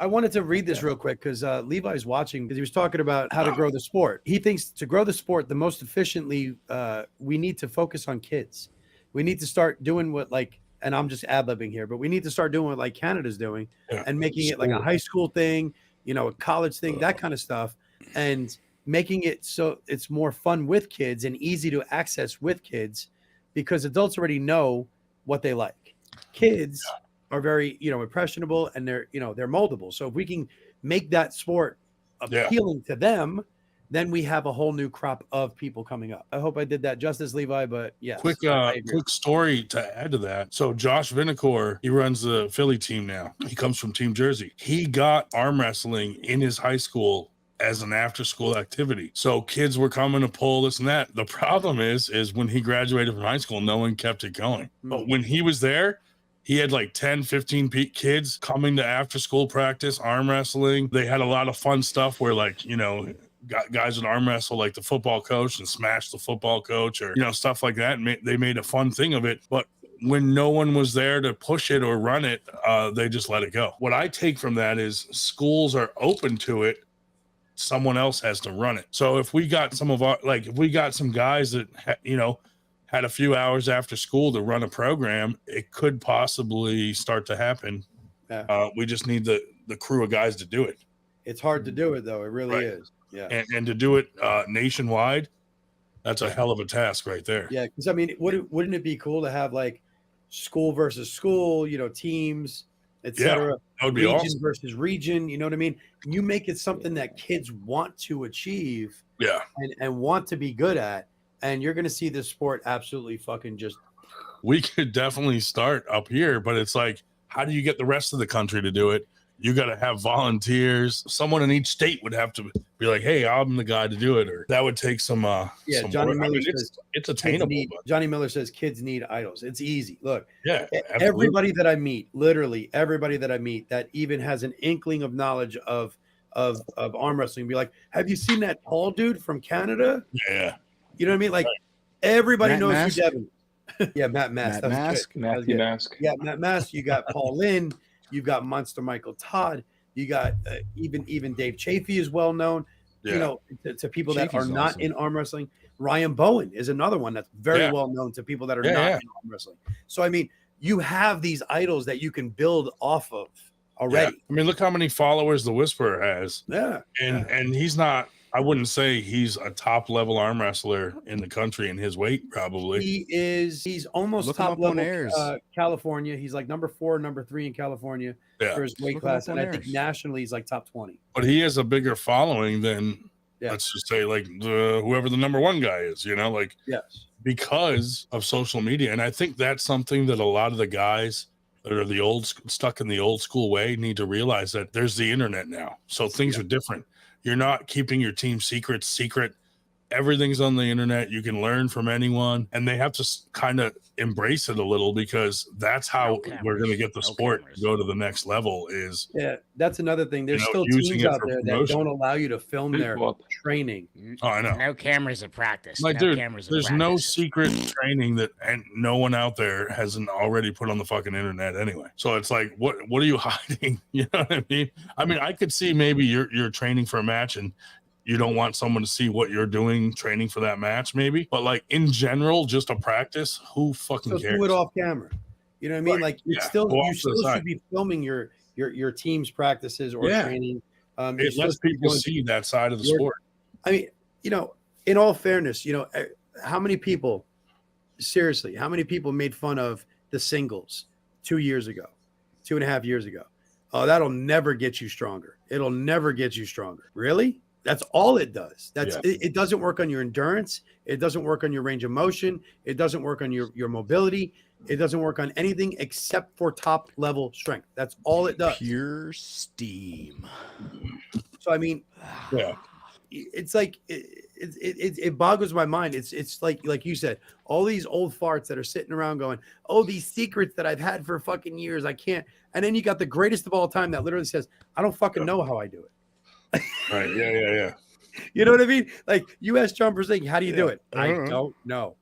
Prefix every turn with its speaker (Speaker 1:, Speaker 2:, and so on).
Speaker 1: I wanted to read this real quick because Levi's watching because he was talking about how to grow the sport. He thinks to grow the sport the most efficiently, we need to focus on kids. We need to start doing what and I'm just ad-libbing here, but we need to start doing what like Canada's doing and making it like a high school thing, a college thing, that kind of stuff, and making it so it's more fun with kids and easy to access with kids because adults already know what they like. Kids are very, impressionable and they're moldable. So if we can make that sport appealing to them, then we have a whole new crop of people coming up. I hope I did that justice, Levi, but yes.
Speaker 2: Quick story to add to that. So Josh Vinacore, he runs the Philly team now. He comes from Team Jersey. He got arm wrestling in his high school as an after school activity. So kids were coming to pull this and that. The problem is when he graduated from high school, no one kept it going. But when he was there, he had like 10, 15 kids coming to after school practice, arm wrestling. They had a lot of fun stuff where guys would arm wrestle like the football coach and smash the football coach or, stuff like that. And they made a fun thing of it. But when no one was there to push it or run it, they just let it go. What I take from that is schools are open to it. Someone else has to run it. So if we got some guys that, had a few hours after school to run a program, it could possibly start to happen. Yeah. We just need the crew of guys to do it.
Speaker 1: It's hard to do it, though. It really is. Yeah.
Speaker 2: And to do it nationwide, that's a hell of a task right there.
Speaker 1: Yeah. Because, I mean, wouldn't it be cool to have like school versus school, teams, etc.
Speaker 2: That would be
Speaker 1: region
Speaker 2: awesome.
Speaker 1: Versus region. You know what I mean? You make it something that kids want to achieve and want to be good at. And you're going to see this sport absolutely fucking just.
Speaker 2: We could definitely start up here, but it's like, how do you get the rest of the country to do it? You got to have volunteers. Someone in each state would have to be like, hey, I'm the guy to do it. Or that would take some.
Speaker 1: Johnny Miller says
Speaker 2: it's attainable.
Speaker 1: Johnny Miller says kids need idols. It's easy. Look,
Speaker 2: absolutely.
Speaker 1: Everybody that I meet, literally everybody that I meet that even has an inkling of knowledge of arm wrestling, be like, have you seen that tall dude from Canada?
Speaker 2: Yeah.
Speaker 1: You know what I mean? Like everybody knows
Speaker 3: Mask?
Speaker 1: who Devin. Yeah, Matt Mask.
Speaker 3: Matthew Mask.
Speaker 1: Yeah, Matt Mask. You got Paul Lynn. You've got Monster Michael Todd. You got even Dave Chafee is well known.
Speaker 2: Yeah.
Speaker 1: To people that
Speaker 3: Chafee's
Speaker 1: are not
Speaker 3: awesome.
Speaker 1: in arm wrestling. Ryan Bowen is another one that's very well known to people that are not in arm wrestling. So I mean, you have these idols that you can build off of already.
Speaker 2: Yeah. I mean, look how many followers the Whisperer has.
Speaker 1: Yeah,
Speaker 2: and he's not. I wouldn't say he's a top level arm wrestler in the country in his weight. Probably
Speaker 1: he's almost
Speaker 3: Look
Speaker 1: top
Speaker 3: him up on
Speaker 1: level.
Speaker 3: Airs.
Speaker 1: California, he's like number 4, number 3 in California for his weight
Speaker 3: Look him
Speaker 1: class,
Speaker 3: up on
Speaker 1: and I think
Speaker 3: Airs.
Speaker 1: nationally he's like top 20.
Speaker 2: But he has a bigger following than let's just say like whoever the number one guy is.
Speaker 1: Yes,
Speaker 2: because of social media, and I think that's something that a lot of the guys that are stuck in the old school way need to realize that there's the internet now, so things are different. You're not keeping your team secret. Everything's on the internet. You can learn from anyone, and they have to kind of embrace it a little because that's how we're going to get the sport to go to the next level.
Speaker 1: That's another thing. There's still teams out there that don't allow you to film their training.
Speaker 2: Oh, I know.
Speaker 4: No cameras at practice.
Speaker 2: Like, dude, there's no secret training and no one out there hasn't already put on the fucking internet anyway. So it's like, what are you hiding? You know what I mean? I could see maybe you're training for a match and you don't want someone to see what you're doing training for that match, maybe. But like in general, just a practice, who fucking cares?
Speaker 1: Do it off camera. You know what I mean?
Speaker 2: Right.
Speaker 1: Like you still should be filming your team's practices or training.
Speaker 2: It lets people see that side of the sport.
Speaker 1: I mean, in all fairness, how many people made fun of the singles 2 years ago, 2.5 years ago? Oh, that'll never get you stronger. It'll never get you stronger. Really? That's all it does. It doesn't work on your endurance. It doesn't work on your range of motion. It doesn't work on your mobility. It doesn't work on anything except for top level strength. That's all it does.
Speaker 3: Pure steam.
Speaker 1: So I mean, it's like it boggles my mind. It's like you said, all these old farts that are sitting around going, oh, these secrets that I've had for fucking years, I can't. And then you got the greatest of all time that literally says, I don't fucking know how I do it.
Speaker 2: Right. Yeah.
Speaker 1: You know what I mean? Like you ask John Brzezinski, how do you do it? I don't know.